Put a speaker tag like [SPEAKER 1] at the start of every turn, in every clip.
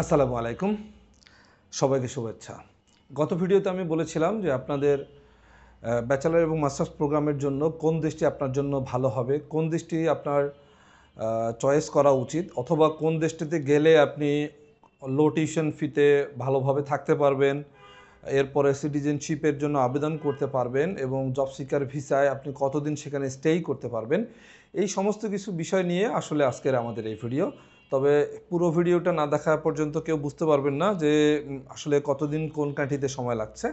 [SPEAKER 1] আসসালামু আলাইকুম, সবাইকে শুভেচ্ছা। গত ভিডিওতে আমি বলেছিলাম যে আপনাদের ব্যাচেলর এবং মাস্টার্স প্রোগ্রামের জন্য কোন দেশটি আপনার জন্য ভালো হবে, কোন দেশটি আপনার চয়েস করা উচিত, অথবা কোন দেশটিতে গেলে আপনি লো টিউশন ফিতে ভালোভাবে থাকতে পারবেন, এরপরে সিটিজেনশিপের জন্য আবেদন করতে পারবেন এবং জব সিকার ভিসায় আপনি কতদিন সেখানে স্টেই করতে পারবেন। এই সমস্ত কিছু বিষয় নিয়ে আসলে আজকের আমাদের এই ভিডিও। তবে পুরো ভিডিওটা না দেখা পর্যন্ত কেউ বুঝতে পারবেন না যে আসলে কতদিন কোন কান্ট্রিতে সময় লাগছে।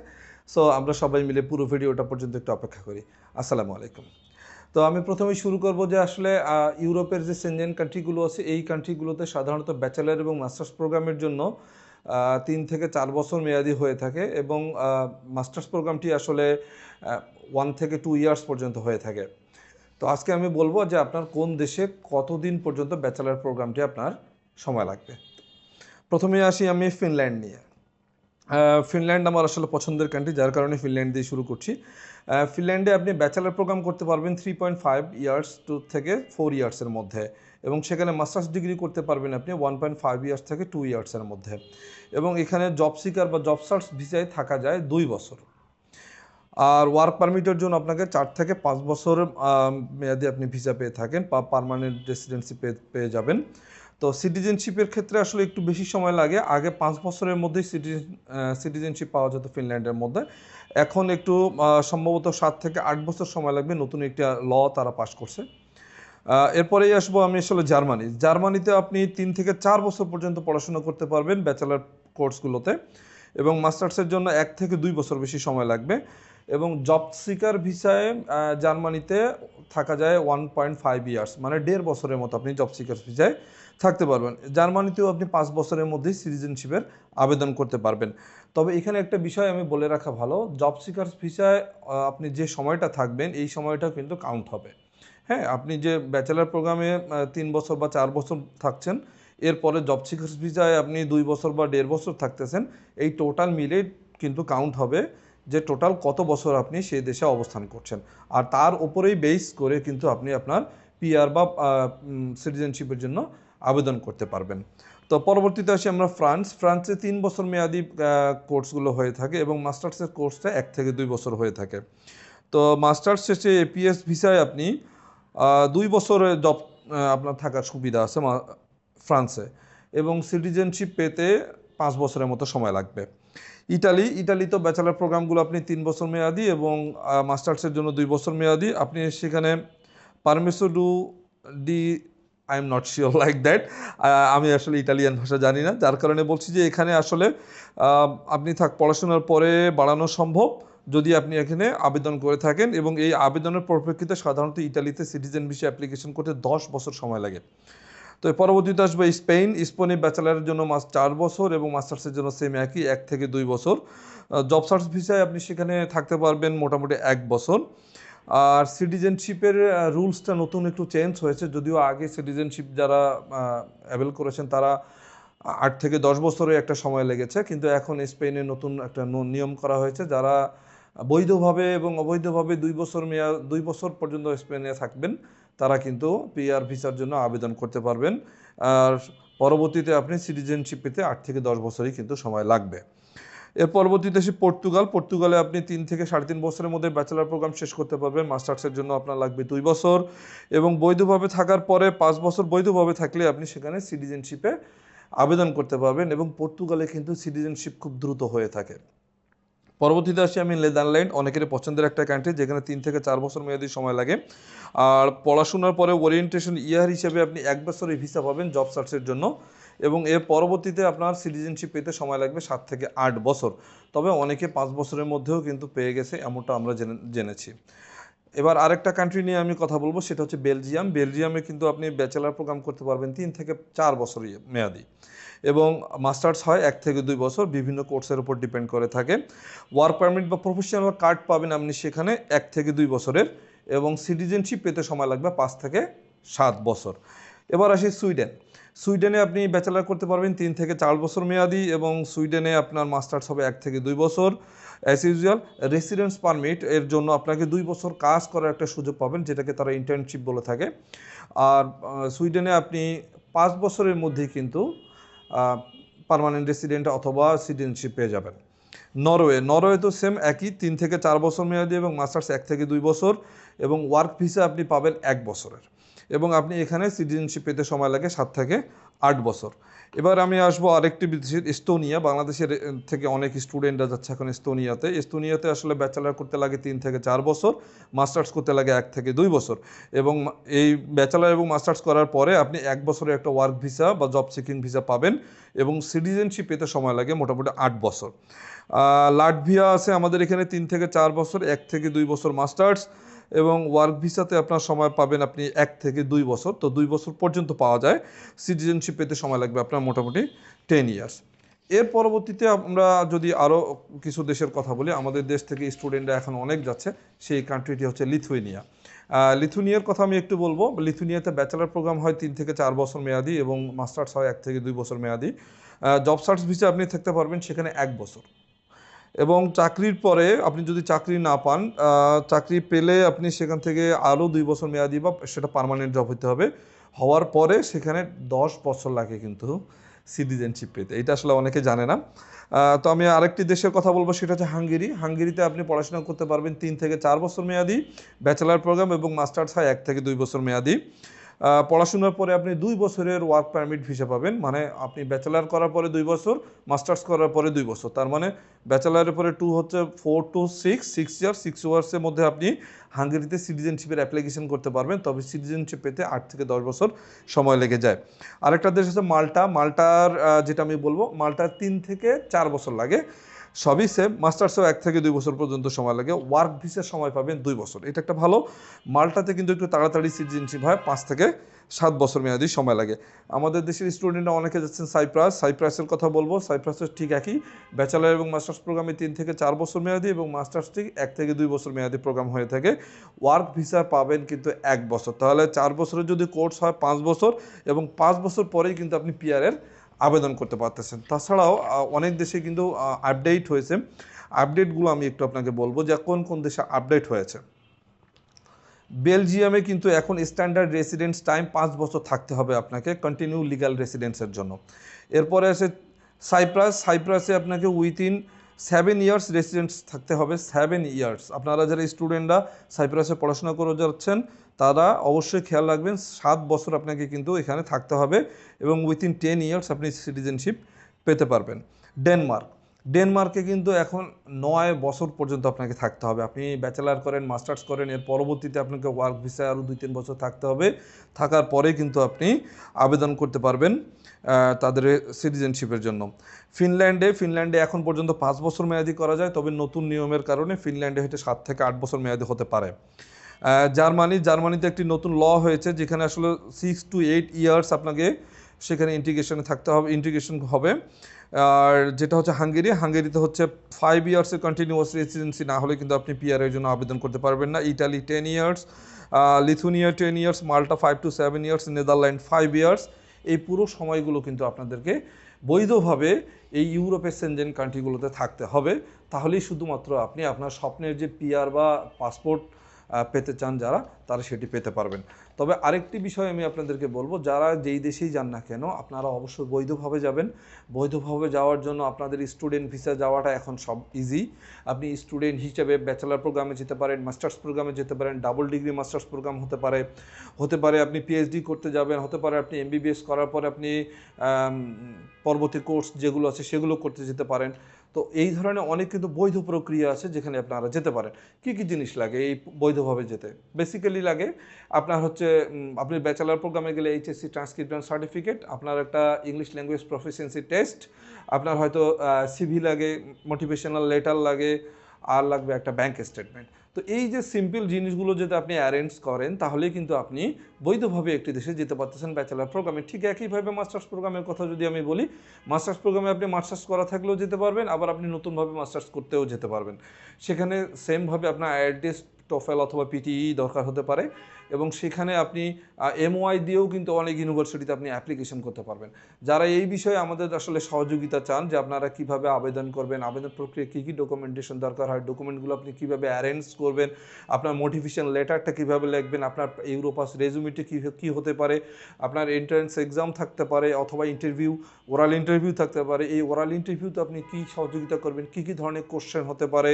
[SPEAKER 1] সো আমরা সবাই মিলে পুরো ভিডিওটা পর্যন্ত একটু অপেক্ষা করি। আসসালামু আলাইকুম। তো আমি প্রথমেই শুরু করব যে আসলে ইউরোপের যে সেনজেন কান্ট্রিগুলো আছে এই কান্ট্রিগুলোতে সাধারণত ব্যাচেলর এবং মাস্টার্স প্রোগ্রামের জন্য 3 থেকে 4 বছর মেয়াদি হয়ে থাকে এবং মাস্টার্স প্রোগ্রামটি আসলে 1 থেকে 2 ইয়ার্স পর্যন্ত হয়ে থাকে। তো আজকে আমি বলবো যে আপনার কোন দেশে কতদিন পর্যন্ত ব্যাচেলর প্রোগ্রামটি আপনার সময় লাগবে। প্রথমে আসি আমি ফিনল্যান্ড নিয়ে। ফিনল্যান্ড আমার আসলে পছন্দের কান্ট্রি, যার কারণে ফিনল্যান্ড দিয়ে শুরু করছি। ফিনল্যান্ডে আপনি ব্যাচেলর প্রোগ্রাম করতে পারবেন 3.5 ইয়ার্স থেকে 4 ইয়ার্সের মধ্যে, এবং সেখানে মাস্টার্স ডিগ্রি করতে পারবেন আপনি 1.5 ইয়ার্স থেকে 2 ইয়ার্সের মধ্যে, এবং এখানে জব সিকার বা জব সার্চ ভিসায় থাকা যায় 2 বছর। আর ওয়ার্ক পারমিটের জন্য আপনাকে 4 থেকে 5 বছর মেয়াদি আপনি ভিসা পেয়ে থাকেন বা পার্মানেন্ট রেসিডেন্সি পেয়ে যাবেন। তো সিটিজেনশিপের ক্ষেত্রে আসলে একটু বেশি সময় লাগে। আগে 5 বছরের মধ্যেই সিটিজেনশিপ পাওয়া যেত ফিনল্যান্ডের মধ্যে। এখন একটু সম্ভবত 7 থেকে 8 বছর সময় লাগবে, নতুন একটা ল তারা পাস করছে। এরপরেই আসবো আমি আসলে জার্মানিতে আপনি 3 থেকে 4 বছর পর্যন্ত পড়াশোনা করতে পারবেন ব্যাচেলার কোর্সগুলোতে, এবং মাস্টার্সের জন্য 1 থেকে 2 বছর বেশি সময় লাগবে। এবং জব সিকার ভিসায় জার্মানিতে থাকা যায় 1.5 ইয়ার্স, মানে 1.5 বছরের মতো আপনি জব সিকার ভিসায় থাকতে পারবেন। জার্মানিতেও আপনি 5 বছরের মধ্যেই সিটিজেনশিপের আবেদন করতে পারবেন। তবে এখানে একটা বিষয় আমি বলে রাখা ভালো, জব সিকার ভিসায় আপনি যে সময়টা থাকবেন এই সময়টা কিন্তু কাউন্ট হবে। হ্যাঁ, আপনি যে ব্যাচেলার প্রোগ্রামে 3 বছর বা 4 বছর থাকছেন, এরপরে জব সিকার ভিসায় আপনি 2 বছর বা 1.5 বছর থাকতেছেন, এই টোটাল মিলে কিন্তু কাউন্ট হবে যে টোটাল কত বছর আপনি সেই দেশে অবস্থান করছেন। আর তার উপরেই বেস করে কিন্তু আপনি আপনার পিআর বা সিটিজেনশিপের জন্য আবেদন করতে পারবেন। তো পরবর্তীতে আসি আমরা ফ্রান্সে 3 বছর মেয়াদি কোর্সগুলো হয়ে থাকে এবং মাস্টার্সের কোর্সটা 1 থেকে 2 বছর হয়ে থাকে। তো মাস্টার্স শেষে এপিএস ভিসায় আপনি 2 বছরের জব আপনার থাকার সুবিধা আছে ফ্রান্সে, এবং সিটিজেনশিপ পেতে 5 বছরের মতো সময় লাগবে। ইটালিতে ব্যাচেলার প্রোগ্রামগুলো আপনি 3 বছর মেয়াদি এবং মাস্টার্সের জন্য 2 বছর মেয়াদি। আপনি সেখানে পারমিসো ডি I am not sure like that. আমি আসলে ইটালিয়ান ভাষা জানি না, যার কারণে বলছি যে এখানে আসলে আপনি পড়াশোনার পরে বাড়ানো সম্ভব যদি আপনি এখানে আবেদন করে থাকেন, এবং এই আবেদনের পরিপ্রেক্ষিতে সাধারণত ইটালিতে সিটিজেন ভিসা অ্যাপ্লিকেশন করতে 10 বছর সময় লাগে। তো পরবর্তীতে আসবে স্পেনে ব্যাচেলারের জন্য 4 বছর এবং মাস্টার্সের জন্য সেম একই 1 থেকে 2 বছর। জব সার্চ ভিসায় আপনি সেখানে থাকতে পারবেন মোটামুটি 1 বছর। আর সিটিজেনশিপের রুলসটা নতুন একটু চেঞ্জ হয়েছে, যদিও আগে সিটিজেনশিপ যারা অ্যাভেল করেছেন তারা 8 থেকে 10 বছরে একটা সময় লেগেছে, কিন্তু এখন স্পেনে নতুন একটা নিয়ম করা হয়েছে, যারা বৈধভাবে এবং অবৈধভাবে 2 বছর পর্যন্ত স্পেনে থাকবেন তারা কিন্তু পিআর ভিসার জন্য আবেদন করতে পারবেন। আর পরবর্তীতে আপনি সিটিজেনশিপ পেতে 8 থেকে 10 বছরই কিন্তু সময় লাগবে। এর পরবর্তীতে এসে পর্তুগালে আপনি 3 থেকে 3.5 বছরের মধ্যে ব্যাচেলার প্রোগ্রাম শেষ করতে পারবেন। মাস্টার্সের জন্য আপনার লাগবে 2 বছর, এবং বৈধভাবে থাকার পরে 5 বছর বৈধভাবে থাকলে আপনি সেখানে সিটিজেনশিপে আবেদন করতে পারবেন, এবং পর্তুগালে কিন্তু সিটিজেনশিপ খুব দ্রুত হয়ে থাকে। পরবর্তীতে আসি আমি নেদারল্যান্ড, অনেকেরই পছন্দের একটা কান্ট্রি, যেখানে 3 থেকে 4 বছর মেয়াদি সময় লাগে। আর পড়াশোনার পরে ওরিয়েন্টেশন ইয়ার হিসেবে আপনি 1 বছরের ভিসা পাবেন জব সার্চের জন্য, এবং এর পরবর্তীতে আপনার সিটিজেনশিপ পেতে সময় লাগবে 7 থেকে 8 বছর। তবে অনেকে 5 বছরের মধ্যেও কিন্তু পেয়ে গেছে, এমনটা আমরা জেনেছি। এবার আরেকটা কান্ট্রি নিয়ে আমি কথা বলবো, সেটা হচ্ছে বেলজিয়ামে কিন্তু আপনি ব্যাচেলার প্রোগ্রাম করতে পারবেন 3 থেকে 4 বছর মেয়াদি, এবং মাস্টার্স হয় 1 থেকে 2 বছর, বিভিন্ন কোর্সের উপর ডিপেন্ড করে থাকে। ওয়ার্ক পারমিট বা প্রফেশনাল কার্ড পাবেন আপনি সেখানে 1 থেকে 2 বছরের, এবং সিটিজেনশিপ পেতে সময় লাগবে 5 থেকে 7 বছর। এবার আসি সুইডেনে আপনি ব্যাচেলার করতে পারবেন 3 থেকে 4 বছর মেয়াদি, এবং সুইডেনে আপনার মাস্টার্স হবে 1 থেকে 2 বছর। অ্যাজ ইউজুয়াল রেসিডেন্স পারমিট এর জন্য আপনাকে 2 বছর কাজ করার একটা সুযোগ পাবেন, যেটাকে তারা ইন্টার্নশিপ বলে থাকে। আর সুইডেনে আপনি 5 বছরের মধ্যেই কিন্তু পার্মানেন্ট রেসিডেন্ট অথবা সিটিজেনশিপ পেয়ে যাবেন। নরওয়ে তো সেম একই, 3 থেকে 4 বছর মেয়াদি এবং মাস্টার্স 1 থেকে 2 বছর, এবং ওয়ার্ক ভিসা আপনি পাবেন 1 বছরের, এবং আপনি এখানে সিটিজেনশিপ পেতে সময় লাগে 7 থেকে 8 বছর। এবার আমি আসবো আরেকটি বিদেশে, এস্তোনিয়া। বাংলাদেশের থেকে অনেক স্টুডেন্টরা যাচ্ছে এখন এস্তোনিয়াতে আসলে ব্যাচেলার করতে লাগে 3 থেকে 4 বছর, মাস্টার্স করতে লাগে 1 থেকে 2 বছর, এবং এই ব্যাচেলার এবং মাস্টার্স করার পরে আপনি 1 বছরের একটা ওয়ার্ক ভিসা বা জব সিকিং ভিসা পাবেন, এবং সিটিজেনশিপ পেতে সময় লাগে মোটামুটি 8 বছর। লাটভিয়া আছে আমাদের এখানে 3 থেকে 4 বছর, 1 থেকে 2 বছর মাস্টার্স, এবং ওয়ার্ক ভিসাতে আপনার সময় পাবেন আপনি 1 থেকে 2 বছর, তো 2 বছর পর্যন্ত পাওয়া যায়। সিটিজেনশিপ পেতে সময় লাগবে আপনার মোটামুটি 10 ইয়ার্স। এর পরবর্তীতে আমরা যদি আরও কিছু দেশের কথা বলি, আমাদের দেশ থেকে স্টুডেন্টরা এখন অনেক যাচ্ছে, সেই কান্ট্রিটি হচ্ছে লিথুয়েনিয়া। লিথুনিয়ার কথা আমি একটু বলবো। লিথুনিয়াতে ব্যাচেলার প্রোগ্রাম হয় 3 থেকে 4 বছর মেয়াদি, এবং মাস্টার্স হয় 1 থেকে 2 বছর মেয়াদি। জব সার্চ ভিসা আপনি থাকতে পারবেন সেখানে 1 বছর, এবং চাকরির পরে আপনি যদি চাকরি না পান, চাকরি পেলে আপনি সেখান থেকে আরও 2 বছর মেয়াদি বা সেটা পার্মানেন্ট জব হতে হবে, হওয়ার পরে সেখানে 10 বছর লাগে কিন্তু সিটিজেনশিপ পেতে। এটা আসলে অনেকে জানে না। তো আমি আরেকটি দেশের কথা বলবো, সেটা হচ্ছে হাঙ্গেরিতে আপনি পড়াশোনা করতে পারবেন 3 থেকে 4 বছর মেয়াদি ব্যাচেলার প্রোগ্রাম, এবং মাস্টার্স হয় 1 থেকে 2 বছর মেয়াদি। পড়াশোনার পরে আপনি 2 বছরের ওয়ার্ক পারমিট ভিসা পাবেন, মানে আপনি ব্যাচেলার করার পরে 2 বছর, মাস্টার্স করার পরে 2 বছর, তার মানে ব্যাচেলারের পরে 2 হচ্ছে 4 to 6 ইয়ার্স, 6 ইয়ার্সের মধ্যে আপনি হাঙ্গেরিতে সিটিজেনশিপের অ্যাপ্লিকেশন করতে পারবেন। তবে সিটিজেনশিপ পেতে 8 থেকে 10 বছর সময় লেগে যায়। আরেকটা দেশ হচ্ছে মাল্টার যেটা আমি বলবো, মাল্টার 3 থেকে 4 বছর লাগে, সবই সেম। মাস্টার্সও 1 থেকে 2 বছর পর্যন্ত সময় লাগে, ওয়ার্ক ভিসার সময় পাবেন 2 বছর। এটা একটা ভালো। মাল্টাতে কিন্তু একটু তাড়াতাড়ি সিটিজেনশিপ হয়, 5 থেকে 7 বছর মেয়াদি সময় লাগে। আমাদের দেশের স্টুডেন্টরা অনেকে যাচ্ছেন সাইপ্রাসের কথা বলবো। সাইপ্রাসের ঠিক একই, ব্যাচেলার এবং মাস্টার্স প্রোগ্রামে 3 থেকে 4 বছর মেয়াদি, এবং মাস্টার্স ঠিক 1 থেকে 2 বছর মেয়াদি প্রোগ্রাম হয়ে থাকে। ওয়ার্ক ভিসা পাবেন কিন্তু 1 বছর, তাহলে 4 বছরের যদি কোর্স হয় 5 বছর, এবং 5 বছর পরেই কিন্তু আপনি পিআরের আবেদন করতে পারতেছেন। তাছাড়াও অনেক দেশে কিন্তু আপডেট হয়েছে, আপডেটগুলো আমি একটু আপনাকে বলবো যে কোন কোন দেশে আপডেট হয়েছে। বেলজিয়ামে কিন্তু এখন স্ট্যান্ডার্ড রেসিডেন্স টাইম 5 বছর থাকতে হবে আপনাকে কন্টিনিউ লিগ্যাল রেসিডেন্সের জন্য। এরপরে আছে সাইপ্রাসে আপনাকে উইথিন 7 ইয়ার্স রেসিডেন্স থাকতে হবে, 7 ইয়ার্স। আপনারা যারা স্টুডেন্টরা সাইপ্রাসে পড়াশোনা করে যাচ্ছেন তারা অবশ্যই খেয়াল রাখবেন, 7 বছর আপনাকে কিন্তু এখানে থাকতে হবে, এবং উইথিন 10 ইয়ার্স আপনি সিটিজেনশিপ পেতে পারবেন। ডেনমার্কে কিন্তু এখন 9 বছর পর্যন্ত আপনাকে থাকতে হবে। আপনি ব্যাচেলার করেন, মাস্টার্স করেন, এর পরবর্তীতে আপনাকে ওয়ার্ক ভিসায় আরও 2-3 বছর থাকতে হবে। থাকার পরে কিন্তু আপনি আবেদন করতে পারবেন তাদের সিটিজেনশিপের জন্য। ফিনল্যান্ডে এখন পর্যন্ত 5 বছর মেয়াদি করা যায়, তবে নতুন নিয়মের কারণে ফিনল্যান্ডে হয়তো 7 থেকে 8 বছর মেয়াদি হতে পারে। জার্মানিতে একটি নতুন ল হয়েছে, যেখানে আসলে 6 to 8 ইয়ার্স আপনাকে সেখানে ইন্টিগ্রেশন হবে। আর যেটা হচ্ছে হাঙ্গেরিতে হচ্ছে 5 ইয়ার্সের কন্টিনিউয়াস রেসিডেন্সি না হলে কিন্তু আপনি পিআরের জন্য আবেদন করতে পারবেন না। Italy 10 years, Lithuania 10 years, Malta 5 to 7 years, Netherland 5 years. এই পুরো সময়গুলো কিন্তু আপনাদেরকে বৈধভাবে এই ইউরোপের সেনজেন কান্ট্রিগুলোতে থাকতে হবে, তাহলেই শুধুমাত্র আপনি আপনার স্বপ্নের যে পিআর বা পাসপোর্ট পেতে চান তারা সেটি পেতে পারবেন। তবে আরেকটি বিষয় আমি আপনাদেরকে বলবো, যারা যেই দেশেই যান না কেন আপনারা অবশ্যই বৈধভাবে যাবেন। বৈধভাবে যাওয়ার জন্য আপনাদের স্টুডেন্ট ভিসা যাওয়াটা এখন সব ইজি। আপনি স্টুডেন্ট হিসেবে ব্যাচেলার প্রোগ্রামে যেতে পারেন, মাস্টার্স প্রোগ্রামে যেতে পারেন, ডাবল ডিগ্রি মাস্টার্স প্রোগ্রাম হতে পারে আপনি পিএইচডি করতে যাবেন, হতে পারে আপনি এমবিবিএস করার পরে আপনি পরবর্তী কোর্স যেগুলো আছে সেগুলো করতে যেতে পারেন। তো এই ধরনের অনেক কিন্তু বৈধ প্রক্রিয়া আছে যেখানে আপনারা যেতে পারেন। কী কী জিনিস লাগে এই বৈধভাবে যেতে? বেসিক্যালি লাগে আপনার হচ্ছে আপনি ব্যাচেলার প্রোগ্রামে গেলে এইচএসসি ট্রান্সক্রিপশন সার্টিফিকেট, আপনার একটা ইংলিশ ল্যাঙ্গুয়েজ প্রফিসিয়েন্সি টেস্ট, আপনার হয়তো সিভি লাগে, মোটিভেশনাল লেটার লাগে, আর লাগবে একটা ব্যাংক স্টেটমেন্ট। তো এই যে সিম্পল জিনিসগুলো যদি আপনি অ্যারেঞ্জ করেন তাহলেই কিন্তু আপনি বৈধভাবে একটি দেশে যেতে পারতেছেন ব্যাচেলার প্রোগ্রামে। ঠিক একইভাবে মাস্টার্স প্রোগ্রামের কথা যদি আমি বলি, মাস্টার্স প্রোগ্রামে আপনি মাস্টার্স করা থাকলেও যেতে পারবেন, আবার আপনি নতুনভাবে মাস্টার্স করতেও যেতে পারবেন। সেখানে সেমভাবে আপনার আইএলটিএস, টোফেল অথবা পিটিই দরকার হতে পারে। এবং সেখানে আপনি MOI দিয়েও কিন্তু অনেক ইউনিভার্সিটিতে আপনি অ্যাপ্লিকেশন করতে পারবেন। যারা এই বিষয়ে আমাদের আসলে সহযোগিতা চান যে আপনারা কিভাবে আবেদন করবেন, আবেদন প্রক্রিয়া কী কী ডকুমেন্টেশন দরকার হয়, ডকুমেন্টগুলো আপনি কিভাবে অ্যারেঞ্জ করবেন, আপনার মোটিভেশন লেটারটা কিভাবে লিখবেন, আপনার ইউরোপাস রেজুমিটি কী হতে পারে, আপনার এন্ট্রান্স এক্সাম থাকতে পারে অথবা ইন্টারভিউ, ওরাল ইন্টারভিউ থাকতে পারে। এই ওরাল ইন্টারভিউতে আপনি কী সহযোগিতা করবেন, কী কী ধরনের কোশ্চেন হতে পারে,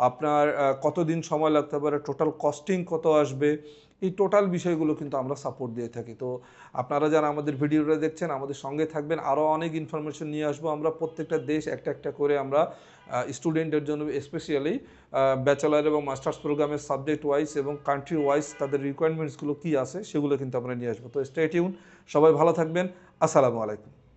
[SPEAKER 1] আপনার কতদিন সময় লাগতে পারে, টোটাল কস্টিং কত আসবে, এই টোটাল বিষয়গুলো কিন্তু আমরা সাপোর্ট দিয়ে থাকি। তো আপনারা যারা আমাদের ভিডিওটা দেখছেন আমাদের সঙ্গে থাকবেন, আরও অনেক ইনফরমেশন নিয়ে আসবো আমরা। প্রত্যেকটা দেশ একটা একটা করে আমরা স্টুডেন্টের জন্য স্পেশালি ব্যাচেলার এবং মাস্টার্স প্রোগ্রামের সাবজেক্ট ওয়াইজ এবং কান্ট্রি ওয়াইজ তাদের রিকোয়ারমেন্টসগুলো কী আছে সেগুলো কিন্তু আমরা নিয়ে আসবো। তো স্টে টিউন, সবাই ভালো থাকবেন। আসসালামু আলাইকুম।